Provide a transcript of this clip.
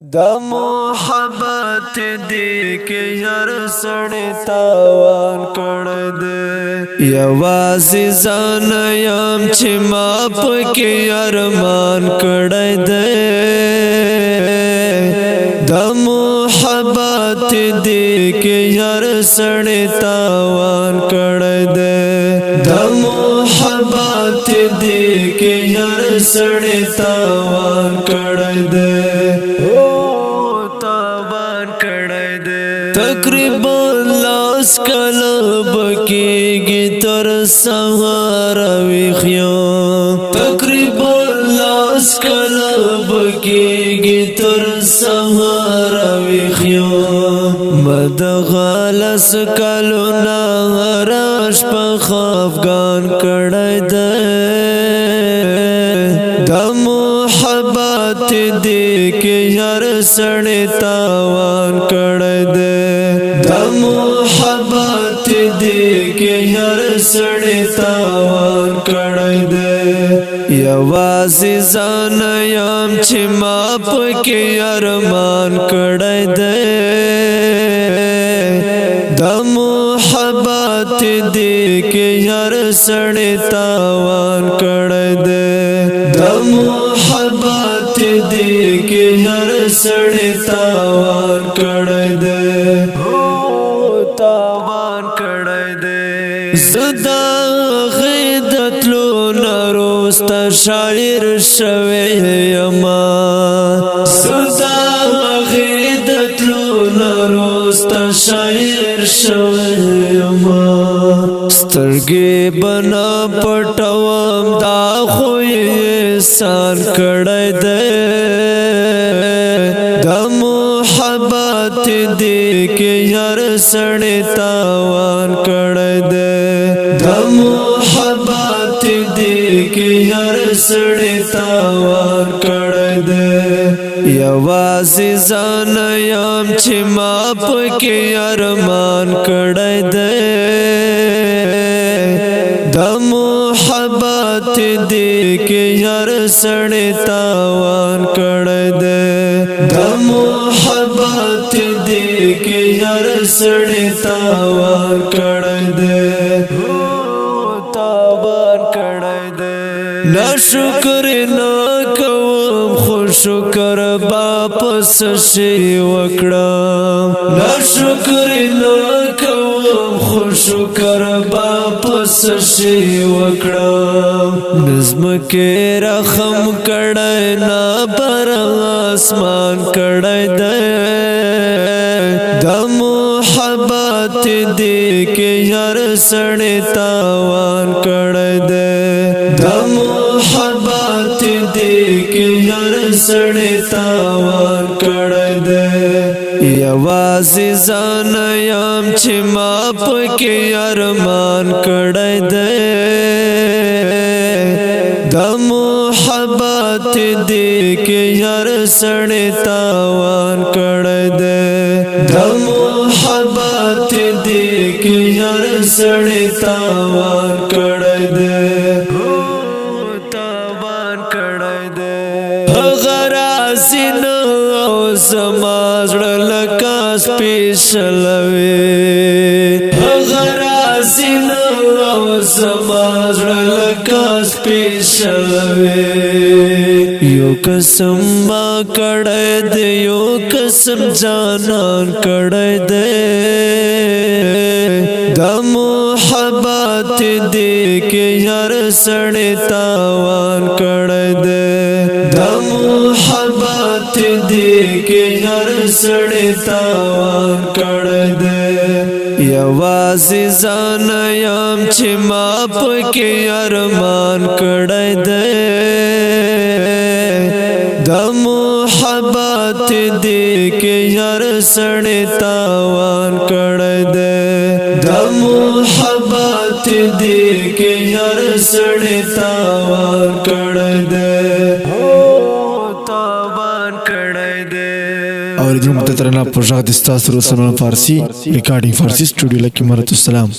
دا محبت دی که یار سڑی تاوان کرده یوازی زان یم چی ما پکی یارمان کرده دا محبت دی که یار سڑی تاوان کرده دا محبت دی که یار سڑی تاوان کرده تقریبا لاس کلب کیگی تر سهار ویخیام تقریبا لاس کلب کیگی تر سهار ویخیام مدغالس کلونا راش پخ افغان کڑای ده دا محبت دی که یار سڑی تاوان کڑای ده دا محبت دی که یار سڑی تاوان کڑای ده یوازی زان یم چی ما پکی یارمان کڑای ده دا محبت دی که یار سڑی تاوان کڑای ده دا محبت دی که یار سڑی تاوان کڑای ده تاوان کڑای ده زدا غیدت لو نروست شاعر شوی یما زدا غیدت لو نروست شاعر شوی یما سترگی بنا پٹوام دا خوی سان کڑای ده دا محبت دی که یار سڑی تاوان کڑای ده دا محبت دی که یار سڑی تاوان کڑای ده یوازی زان یم چی ما پکی یارمان کڑای ده دا محبت دی که یار سڑی تاوان کڑای ده دا محبت دی که یار سڑی تاوان کڑای ده تاوان کڑای ده ناشکر ناکوم خو شکر باپس شی وکڑم ناشکر ناکوم خو شکر باپس شی وکڑم نظم کے رحم کڑای نا بر آسمان کڑای ده دا محبت دی که یار سڑی تاوان کڑای ده دا محبت دی که یار سڑی تاوان کڑای ده یوازی زان یم چی ما پکی یارمان کڑای ده دا محبت دی که یار سڑی تاوان کڑای ده دا محبت دی که یار سڑی تاوان کڑای ده تاوان کڑای ده غرازی نو زمازڑ لکاس پیشلوی غرازی نو زمازڑ لکاس پیشلوی یو قسم ما کڑای ده یو قسم جانان کڑای ده دا محبت دی که یار سڑی تاوان کڑای ده دا محبت دی که یار سڑی تاوان کڑای ده یوازی زان یم چی ما پکی یارمان کڑای ده دا محبت دی که یار سڑی تاوان کڑای ده دا محبت دی که یار سڑی تاوان کڑای ده تاوان کڑای ده اور دن متترنا پروژه د ستاسو سره فارسی ریکارډینګ فارسی سټوډیو لکه مرته السلام